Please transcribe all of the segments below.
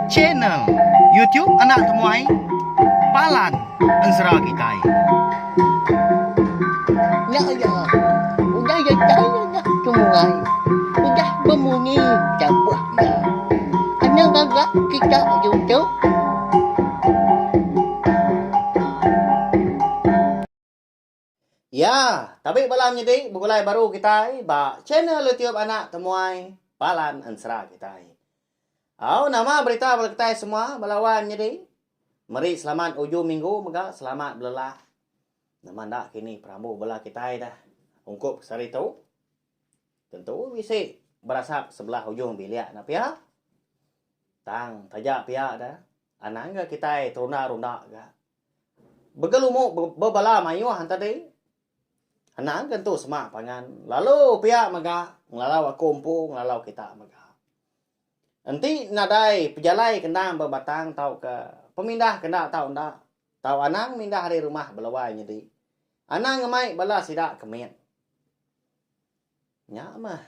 Channel YouTube Anak Temuai Palan Ansara Kitai. Ya ya, udah ya saya nak sungai, udah berbunyi cabut ya. Ana gagak kita YouTube. Ya, tapi balam jadi bukulai baru kita ba channel YouTube Anak Temuai Palan Ansara Kitai. Nama berita bala kita semua balawan jadi. Mari selamat ujung minggu mega selamat belelah. Nama ndak kini pramu bala kita dah. Ungkup sari tu. Tentu bisa berasap sebelah ujung biliak na pia. Tang tajak pia dah. Anangga kita runda-runda ga. Begelumu bebala mayu han tadi. Anang kan tu semak pangan. Lalu pia mega ngelalau kumpu ngelalau kita mega. Nanti nadai pejalai kendang berbatang tau ke pemindah kena tau ndak. Tau anang mindah dari rumah belawai jadi. Anang ngemai bala sidak kemen. Nya mah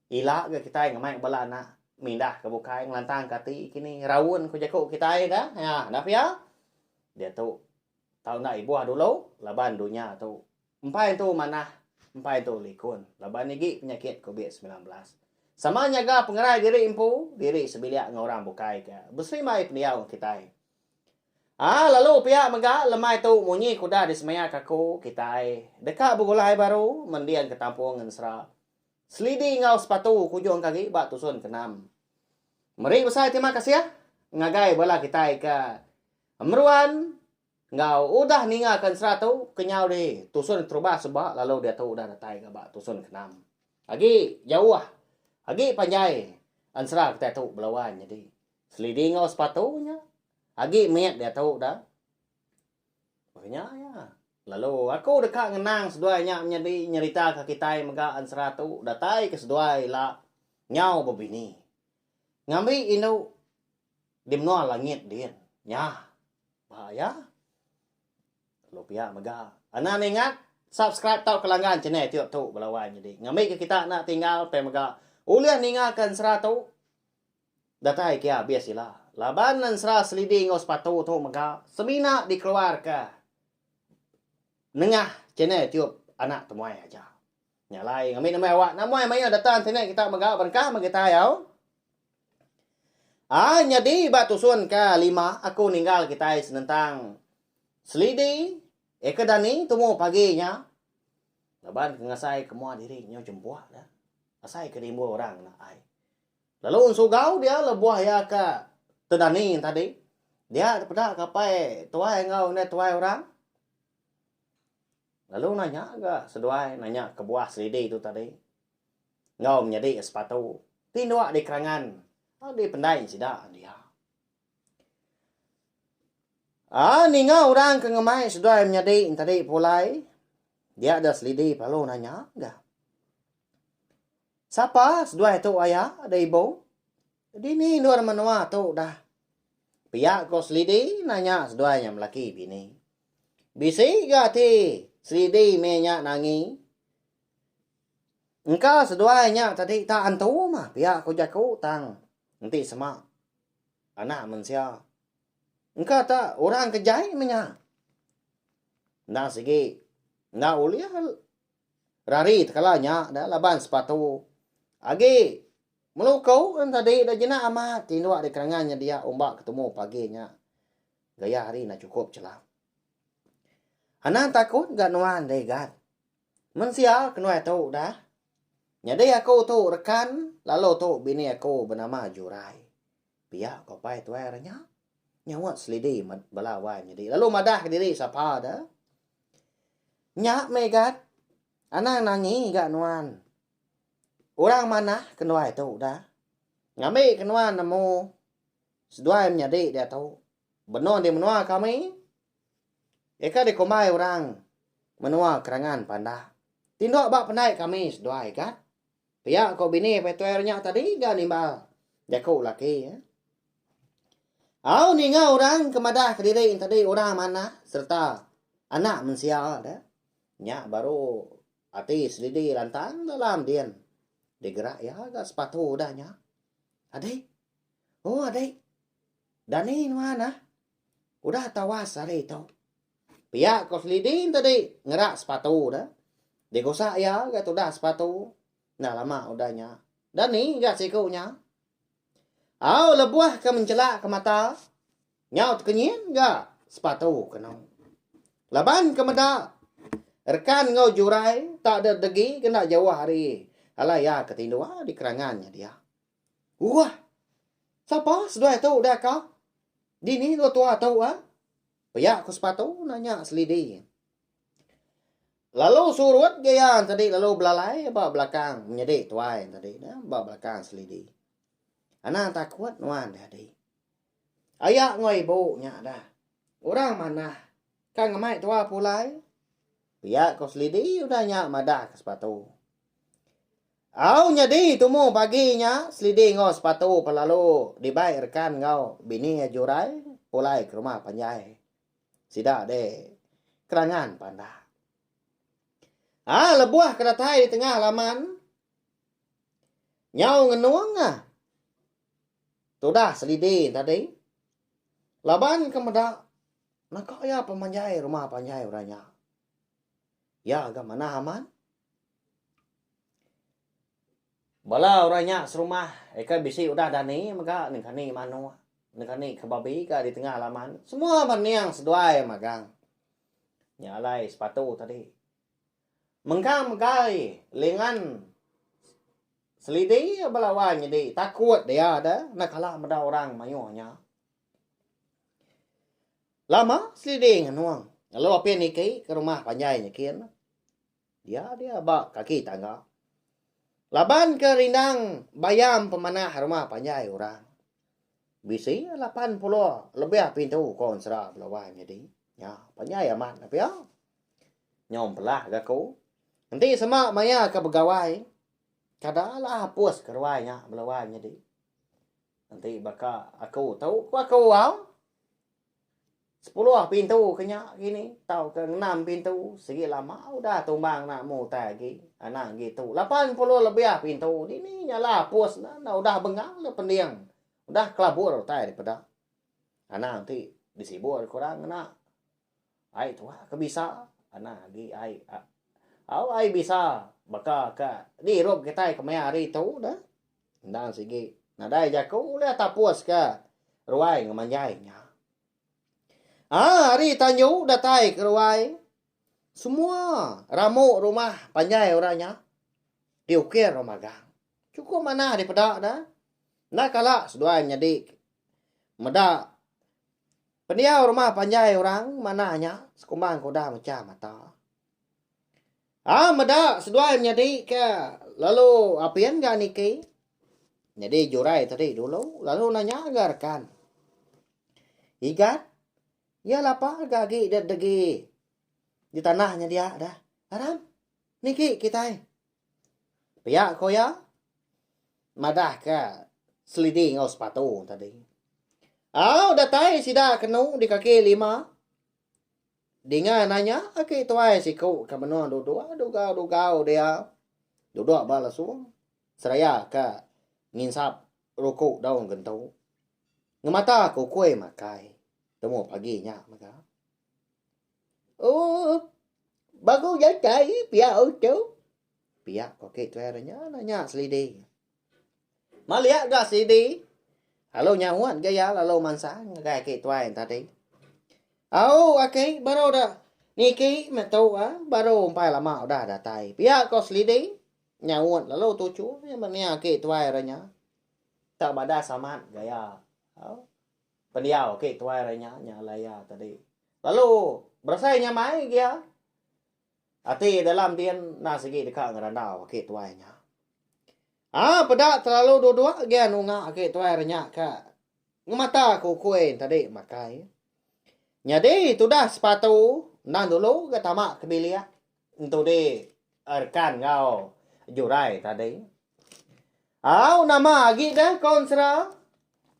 ilak ke kita ngemai bala anak mindah ke bukai ngelantang kati kini rawun ku jaku kita dah. Ya, dah ya. Dia tu tau ndak ibu dulu laban dunia tu. Empai tu mana? Empai tu likun. Laban nigi penyakit COVID-19. Sama nyaga pengerai diri impu, diri sebiliak ngorang bukai ke. Besri mai peniau kita. Lalu pihak mega lemai tu munyi kuda di semaya kaku kita. Dekat bugulai baru mendian ke tampung ngensra. Selidi ngau sepatu kujung kaki bak tusun kenam. Meri besar terima kasih ya. Ngagai bala kita ke. Meruan ngau udah ningakan seratu kenyau di tusun terubah sebab lalu dia tu udah datai ke bak tusun kenam. Lagi jauh ah. Lagi panjai ansra kita tu belawan jadi. Selidi ngau sepatunya. Lagi miat dia tu dah. Makanya ya. Lalu aku dekat ngenang seduanya menjadi nyerita ke kita mega ansra tu datai ke seduai la nyau bebini. Ngambil inu di menua langit dia. Nya. Bahaya. Lupia mega. Anak ingat subscribe tau kelanggan channel tiap tu belawan jadi. Ngambil ke kita nak tinggal pe mega. Uliah ningakan seratu. Datai kia biasilah. Labanan serah selidi ngos sepatu tu mega. Semina dikeluar ke. Nengah channel tiap anak temuai aja. Nyalai ngambil nama awak. Namuai maya datang channel kita mega berkah kita yau. Jadi batusun ke 5 aku ninggal kita senentang selidi ekedani temu paginya. Laban kengasai kemua diri nyo jempuah dah. Asai kedimbo orang nak ai. Lalu unsugau dia lebuah ya ke tedani tadi. Dia pada kapai tuai ngau ne tuai orang. Lalu nanya ke seduai nanya ke buah selidi itu tadi. Ngau menjadi sepatu. Tindua di kerangan. Di pendai sidak dia. Ningau orang ke ngemai seduai menjadi tadi pulai. Dia ada selidi lalu nanya enggak. Siapa seduai tu ayah ada ibu? Jadi ni luar menua tu dah. Pihak kau selidi nanya seduainya melaki bini. Bisi gati selidi menya nangi. Engkau seduainya tadi tak antu mah. Pihak kau jaku tang. Nanti semak. Anak mensia. Engkau tak orang kejai menya. Nah segi. Nah uliah. Rari tekalanya dah laban sepatu. Agi melukau kan tadi dah jenak amat tinduak di kerangannya dia ombak ketemu paginya. Gaya hari nak cukup celah. Anak takut gak nuan deh gat. Mensia kenua tu dah. Nyadai aku tu rekan lalu tu bini aku bernama Jurai. Pihak kau pai tu airnya. Nyawat selidi belawan jadi. Lalu madah diri siapa dah. Nyak megat. Anak nangi gak nuan. Orang mana kenua itu dah. Ngambil kenua nemu. Seduai menjadi dia tahu. Benar di menua kami. Eka dikomai orang. Menua kerangan pandah. Tindok bak pandai kami seduai kan. Pihak kau bini petuernya tadi gak nimbal. Jaku laki ya. Ninga orang kemadah ke diri tadi orang mana. Serta anak mensia dah. Nyak baru hati selidi lantang dalam dian. Digerak ya agak sepatu udahnya. Adik. Oh, adik. Dani mana? Udah tawas hari itu. Pihak kos lidin tadi ngerak sepatu dah. Degosak ya, gak udah sepatu. Nah lama udahnya. Dani gak sikunya. Au lebuah ke mencelak ke mata. Nyaut kenyin gak sepatu kena. Laban ke mata. Rekan ngau jurai tak ada degi kena jauh hari. Alah ya ketindua di kerangannya dia. Wah. Siapa sedua itu udah kau? Dini tua tahu ah. Pihak ke sepatu nanya selidi. Lalu surut gaya tadi lalu belalai bawa belakang menyedik tuai tadi dah bawa belakang selidi. Anak takut nuan tadi. Ayak ngoi ibu nya dah. Orang mana? Kan ngemai tua pulai. Pihak kau selidi udah nyak madah ke sepatu. Au nyadi tumu paginya selidi ngau sepatu pelalu dibaik rekan ngau bini jurai pulai ke rumah panjai. Sidak deh kerangan pandah. Lebuah keratai di tengah halaman. Nyau ngenuang ah. Tudah selidi tadi. Laban kemedak. Nak ya pemanjai rumah panjai orangnya. Ya agak mana aman? Bala orangnya serumah. Eka bisi udah dani maka nengkani manu. Nengkani kebabi ka di tengah halaman. Semua baniang seduai magang. Nyalai sepatu tadi. Mengkai lengan selidi balawan jadi takut dia ada nak kalah meda orang mayunya. Lama selidi nganuang. Lalu apa ni ke rumah panjainya kian. Dia bak kaki tangga. Laban ke rindang bayam pemanah rumah panjai orang. Bisi 80 lebih pintu kon sera balawan jadi. Ya, panjai aman tapi ya. Nyom pelah gaku. Nanti sama maya ke pegawai. Kadalah hapus kerwainya belawanya di. Nanti baka aku tahu aku wow. 10 pintu kenya gini. Tahu ke 6 pintu. Segi lama udah tumbang nak mau tagi. Anak gitu. 80 lebih pintu. Ini nyala hapus. Nah, udah bengang lah pendiang. Udah kelabur tay daripada. Anak nanti disibur kurang anak. Ai tuh kebisa. Anak lagi ai bisa baka ka di rob kita kamaya hari tu dah. Ndang sige. Nadai jaku ulah tapus ka. Ruai ngamanjai nya. Hari tanyu datai ke ruai. Semua ramuk rumah panjai orangnya. Diukir romagang. Cukup mana daripada dah. Nak kalak seduanya dik. Meda. Pendiau rumah panjai orang mananya. Sekumbang koda macam mata. Meda sedua menjadi ke lalu apian gak niki. Jadi jurai tadi dulu lalu nanya agarkan. Igat ya lapar gagi degi di tanahnya dia dah. Aram niki kita. Pihak ko ya. Madah ke selidi ngau sepatu tadi. Datai sida kenu di kaki 5. Dengan nanya, aki tuai siku kamenuang duduk dia. Duduk balasung. Seraya ka nginsap ruku daun gentau. Ngemata ku kue makai. Temu paginya maka. Bagus jai pihak ucu. Pihak koki tuai nanya selidi. Maliak gak selidi? Halo nyawan gaya lalu mansa gaya ki tuai tadi. Okay, baru dah. Niki metu baru umpai lama udah datai. Pihak kos lidi nyawut lalu tucu yang mania ke tuai ranya. Tak bada samat gaya. Pendiau ke tuai ranya nyalaya tadi. Lalu berasai nyamai dia. Ati dalam tian nasigi dekat ngerandau ke tuainya. Pedak terlalu dua-dua dia nunga ke tuai ranya ka. Ngemata ku kue tadi makai. Jadi itu dah sepatu nan dulu ke tamak kebilia untuk di rekan kau jurai tadi. Nama lagi dah konsra.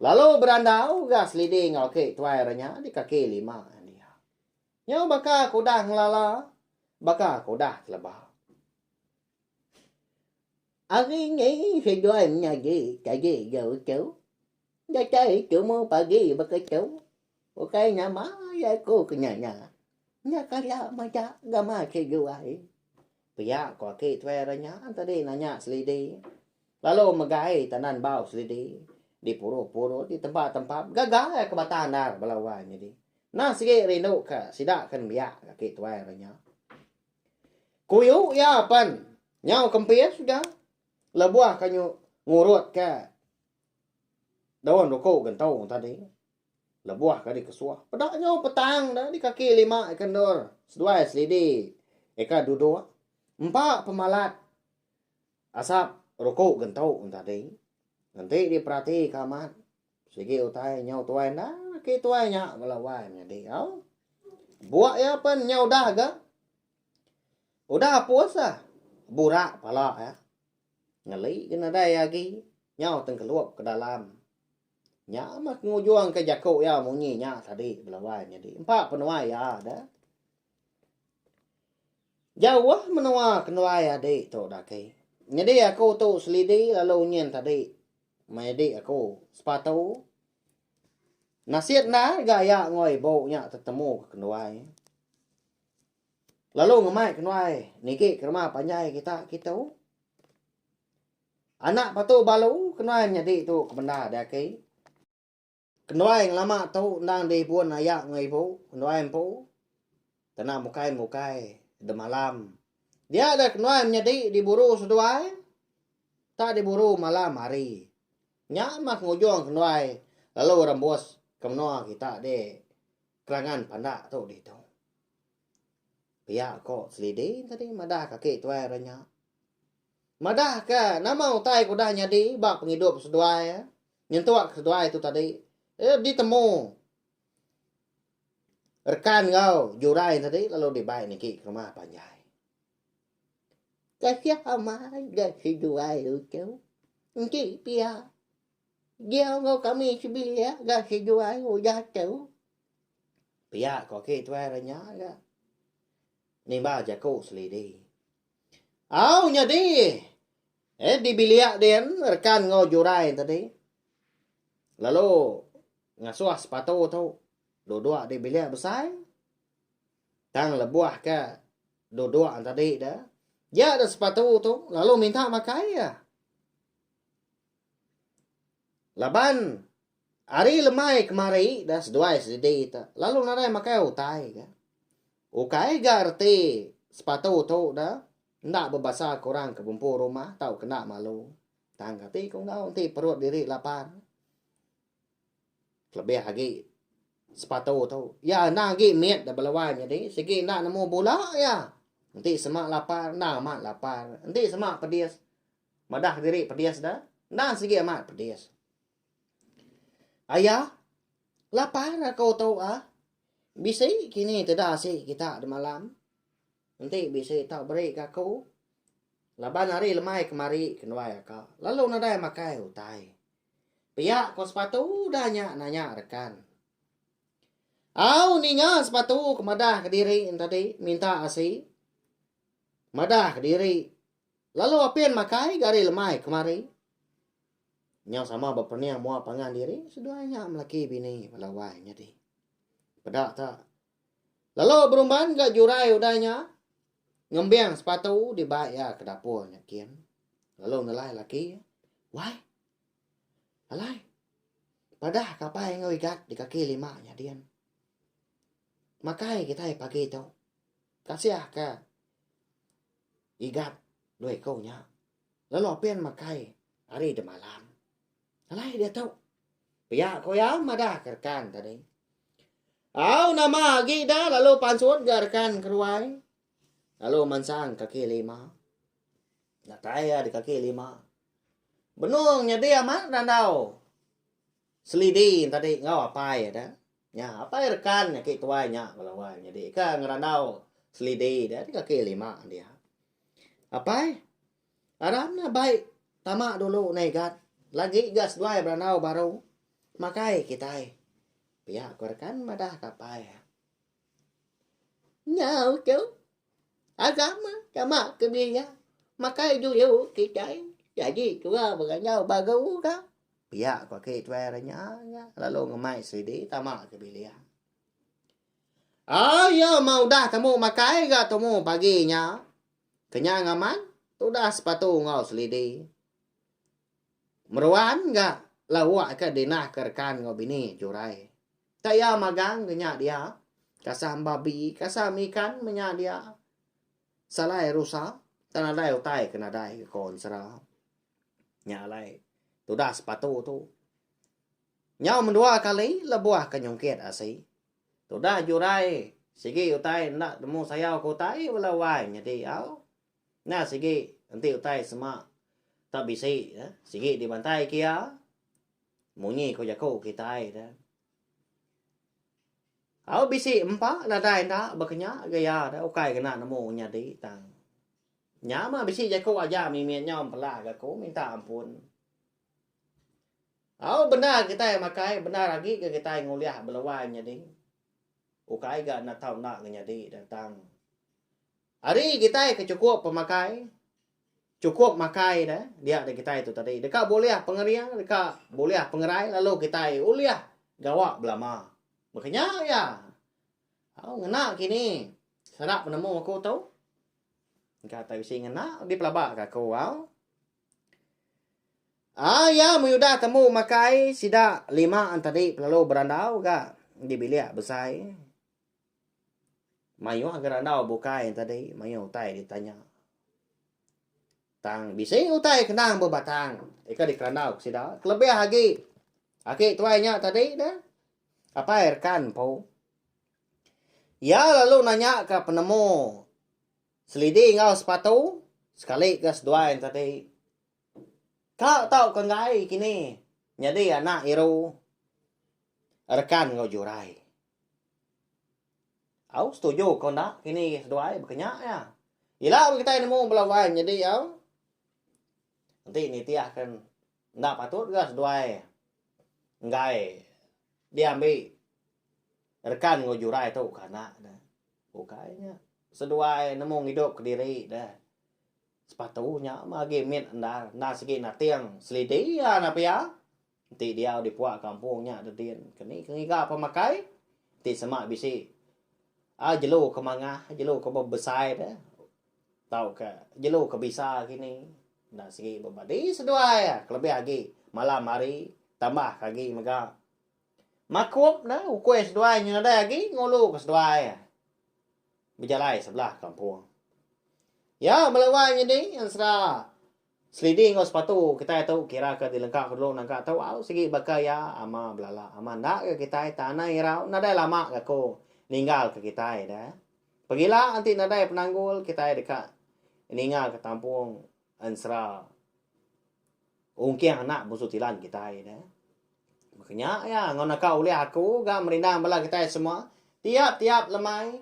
Lalu berandau gas lidi ngau ke tuairnya di kaki 5 dia. Nyau baka kudah ngelala, baka kudah telebah. Ari ni sejualnya je, kaje jauh jauh. Dah cari cuma pagi berkecau. Bukan nama ya aku kenyanya. Nya kaya macam gama sejual. Pihak ko ke twe ra nya tadi nanya selidi. Lalu megai tanan bau selidi. Di puro-puro di tempat-tempat gagal ya kebatanar balawan jadi. Nah sige rino ka sida kan biak ka ke twe ra nya. Kuyu ya pan. Nyau kempis sudah. Lebuah kanyu ngurut ka. Dawan roko gentau tadi. Lebuah ka di kesuah. Pedak nyau petang dah di kaki 5 ikan dor. Sedua selidi. Eka duduk. 4 pemalat. Asap rokok gentau tadi. Nanti diperhati kamat. Sige utai nyau tuai na. Ki tuai nya melawan jadi. Buat ya pan nyau dah ga. Udah puasa. Burak pala ya. Ngali kena dai lagi. Nyau tengkeluap ke dalam. Nya mak ngujuang ke jakuk ya munyi nya tadi melawan jadi. 4 penuai ya dah. Jauh menua kenuai adik tu dah ke. Jadi aku tu selidi lalu nyen tadi. Mayadi aku sepatu. Nasihat na gaya ngoi bau nya tetemu ke kenuai. Lalu ngemai kenuai. Niki ke rumah panjai kita. Anak patu balu kenuai nyadi tu kebenda dah ke. Kenuai yang lama tu nang di pun ayak ngoi bau. Kenuai empu. Tanah mukai. De malam. Dia ada kenuai menjadi diburu seduai. Tak diburu malam hari. Nyamak ngujung kenuai. Lalu rembus kemenua kita de kerangan pandak tu di tu. Pihak kok selidi tadi madah kaki tuai ranya. Madah ke nama utai kudah nyadi bak penghidup seduai. Nyentuak seduai tu tadi. Ditemu. Rekan kau jurai tadi lalu dibaik niki ke rumah panjai. Kasih amat dah sejual tu. Nanti pihak. Dia ngau kami sebilia dah sejual udah tu. Pihak kau ke tuai ranya ga. Nimba jaku selidi. Au nyadi. Di biliak den rekan ngau jurai tadi. Lalu ngasuh sepatu tu. Dua-dua di bilik besar. Tang lebuah ke. Dua-dua tadi dah. Dia ada sepatu tu. Lalu minta makai ya. Laban. Hari lemai kemari. Dah seduai sedih ta. Lalu narai makai utai ke. Ukai garti. Sepatu tu dah. Ndak berbahasa korang ke bumpur rumah. Tahu kena malu. Tang kati kau ngau. Nanti perut diri lapar. Lebih lagi. Sepatu tu. Ya nak gi miet dah belawan jadi. Segi nak nemu bola ya. Nanti semak lapar. Nak amat lapar. Nanti semak pedias. Madah diri pedias dah. Nak segi amat pedias. Ayah. Lapar kau tahu ah. Bisa kini tidak sih kita di malam. Nanti bisa tak beri aku. Laban hari lemai kemari kenuai kau. Lalu nadai makai utai. Pihak kau sepatu dah nanya rekan. Au ninga sepatu kemadah ke diri tadi minta asi. Madah ke diri. Lalu apian makai gari lemai kemari. Nyau sama berperniang mua pangan diri. Seduanya melaki bini melawai nyadi. Pedak tak. Lalu berumban gak jurai udahnya. Ngembiang sepatu dibaik ya ke dapur nyakin. Lalu ngelai laki. Wai. Alai. Padah kapai ngau ikat di kaki 5 nyadian. Makai kita pagi tu. Kasih ke. Igat. Dua ekaunya. Lalu apian makai. Hari de malam. Alai dia tahu. Pihak kau yang madah kerkan tadi. Au nama lagi dah. Lalu pansut garkan keruai. Lalu mansang kaki 5. Nataya di kaki 5. Benungnya dia mak randau. Selidin tadi ngau apa ya dah. Ya, apa rekan ya ke tuanya melawan. Jadi kan ngerandau selidi dia di kaki 5 dia. Apa? Aramnya baik. Tamak dulu negat. Lagi gas dua beranau baru. Makai kita. Pihak rekan madah kapai. Nyau tu. Agama. Kamak kebiaya. Makai dulu kita. Jadi tua beranyau baru kan. Pihak kwa ke tweranya lalu ngamai sidi tamak ke bilia. Ayo mau dah temu makai ga temu paginya. Kenyang aman, tu dah sepatu ngau selidi. Meruan ga lawak ke dinah kerkan ngau bini jurai. Taya magang kenya dia. Kasam babi, kasam ikan menya dia. Salai rusa, tanadai utai kenadai ke kon serah. Nyalai. Tu dah sepatu tu. Nyau mendua kali lebuah kenyongket asi. Tu dah jurai. Sigi utai nak temu sayau ku utai walawai nyadi au. Nah sigi nanti utai semak. Tak bisi. Sigi dibantai kia. Munyi ko jako kita dah. Au bisi empa nadai ndak berkenyak gaya dah. Ukai kena nemu nyadi tang. Nyama bisi jako aja mimian nyom pelah aku minta ampun. Au benar kita makai benar lagi ke kita nguliah belawai nyadi. Ukai ga nak tahu nak nyadi datang. Hari kita kecukup pemakai. Cukup makai dah. Dia ada kita itu tadi. Dekat boleh pengeriang, dekat boleh pengerai lalu kita uliah gawak belama. Makanya ya. Au ngena kini. Serap penemu aku tahu. Kata bisi ngena di pelabak aku au. Ya muyudah temu makai sida 5 tadi lalu berandau ga di bilik besar. Mayu agar andau bukai tadi, mayu utai ditanya. Tang bisi utai kenang berbatang. Ika di kerandau sida. Kelebih lagi. Aki tuainya tadi dah. Apa erkan po? Ya lalu nanya ke penemu. Selidi ngau sepatu. Sekali ke seduain tadi. Kau tahu kengai kini. Jadi anak iru. Rekan ngau jurai. Au setuju kau nak. Kini seduai berkenyak ya. Yelah kita nemu belawai. Jadi au. Nanti ini tiah kan. Nak patut ke seduai. Ngai. Dia ambil. Rekan ngau jurai tu kanak dah. Bukainya. Seduai nemu hidup ke diri dah. Sepatunya magi mit anda segi na tiang selidi ya na pia. Nanti dia di puak kampungnya ada dia. Kini ga pemakai. Nanti semak bisi. Jelu ke mangah, jelu ke besar dah. Tahu ke jelu ke bisa kini. Na segi berbadi seduai ya. Kelebih lagi malam hari tambah lagi mega. Makup dah ukui seduai nya ada lagi ngulu ke seduai ya. Berjalai sebelah kampung. Ya, melawai ni ansra. Selidi ngau sepatu kita tahu kira ke dilengkap dulu nak tahu au segi bakaya ama belala. Ama nak ke kita tanah irau nadai lama ke ko ninggal ke kita dah. Pergilah nanti nadai penanggul kita dekat ninggal ke tampung ansra. Ungkiang anak busutilan kita dah. Makanya ya ngau nak kau oleh aku ga merindang bala kita semua. Tiap-tiap lemai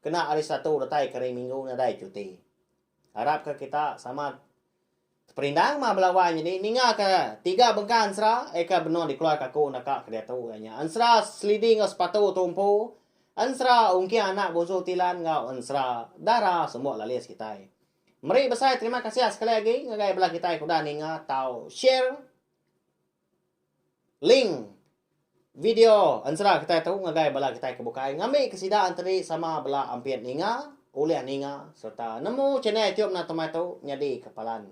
kena hari satu datai kari minggu nadai cuti. Harap ke kita sama perindang mah belawai ni ninga ke 3 bengkan ansra eka benar dikeluar aku nak ke dia tahu nya ansra selidi ngau sepatu tumpu ansra ungki anak bosu tilan ngau ansra darah semua lalis kita. Mari besar terima kasih sekali lagi ngagai belah kita kuda ninga tahu share link video ansra kita tahu ngagai belah kita kebukai ngambil kesidaan tadi sama belah ampian ninga oleh ninga serta nemu channel YouTube na tomato nyadi kepalan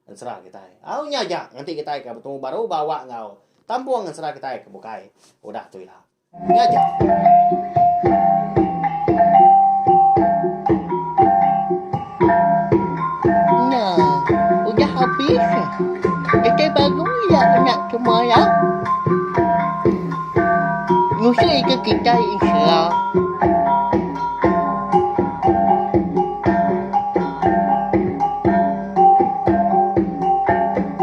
ansra kita. Au nyaja nanti kita ke bertemu baru bawa ngau tampung ansra kita ke bukai. Udah tu lah. Nyaja. Nah, udah habis. Kita baru ya anak semua ya. Ngusir ke kita insya